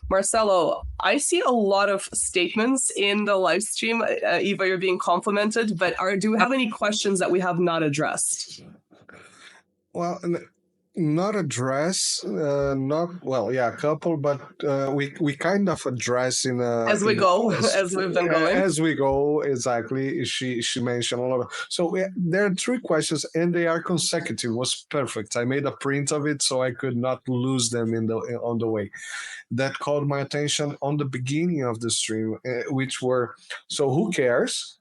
Marcelo, I see a lot of statements in the live stream. Eva, you're being complimented, but do we have any questions that we have not addressed? Well, not address, not well, yeah, a couple, but we kind of address as we go, as we've been going. As we go, exactly. She mentioned a lot of. So there are three questions, and they are consecutive. It was perfect. I made a print of it so I could not lose them on the way. That caught my attention on the beginning of the stream, which were, so who cares?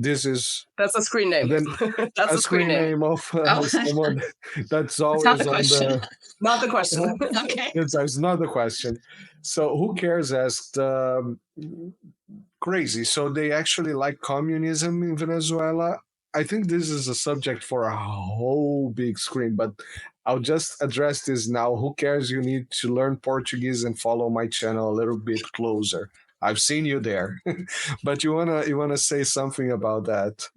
That's a screen name. That's a screen name of someone that's always not the question. Not the question. Okay. It's not the question. So who cares asked crazy. So they actually like communism in Venezuela. I think this is a subject for a whole big screen, but I'll just address this now. Who cares? You need to learn Portuguese and follow my channel a little bit closer. I've seen you there, but you wanna say something about that?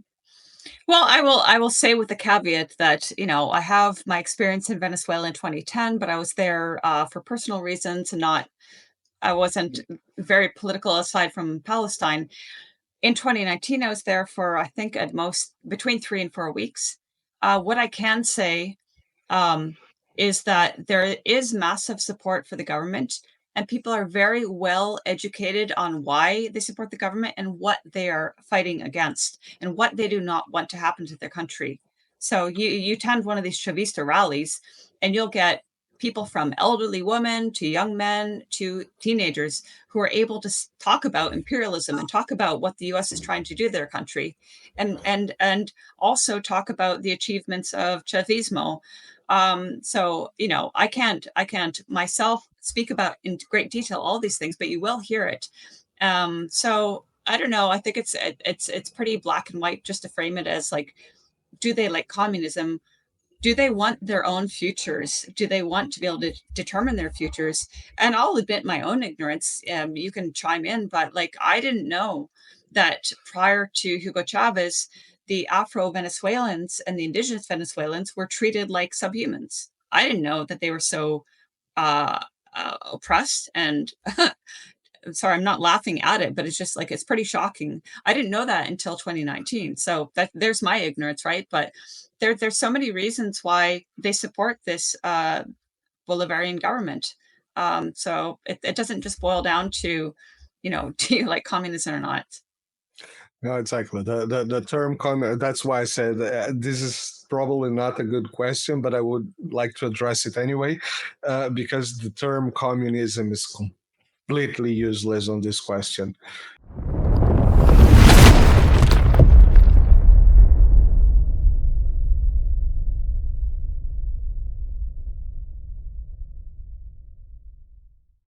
Well, I will say with the caveat that, I have my experience in Venezuela in 2010, but I was there for personal reasons and I wasn't very political aside from Palestine. In 2019, I was there for, I think at most between 3 and 4 weeks. What I can say is that there is massive support for the government. And people are very well educated on why they support the government and what they are fighting against and what they do not want to happen to their country. So you attend one of these Chavista rallies and you'll get people from elderly women to young men to teenagers who are able to talk about imperialism and talk about what the US is trying to do to their country and also talk about the achievements of Chavismo. So, I can't myself speak about in great detail all these things, but you will hear it. So I don't know. I think it's pretty black and white just to frame it as like, do they like communism? Do they want their own futures? Do they want to be able to determine their futures? And I'll admit my own ignorance. You can chime in, but like, I didn't know that prior to Hugo Chávez, the Afro Venezuelans and the indigenous Venezuelans were treated like subhumans. I didn't know that they were so oppressed. And sorry, I'm not laughing at it, but it's just like, it's pretty shocking. I didn't know that until 2019. So there's my ignorance, right? But there's so many reasons why they support this Bolivarian government. So it doesn't just boil down to, do you like communism or not? No, exactly. The term that's why I said this is probably not a good question, but I would like to address it anyway, because the term communism is completely useless on this question.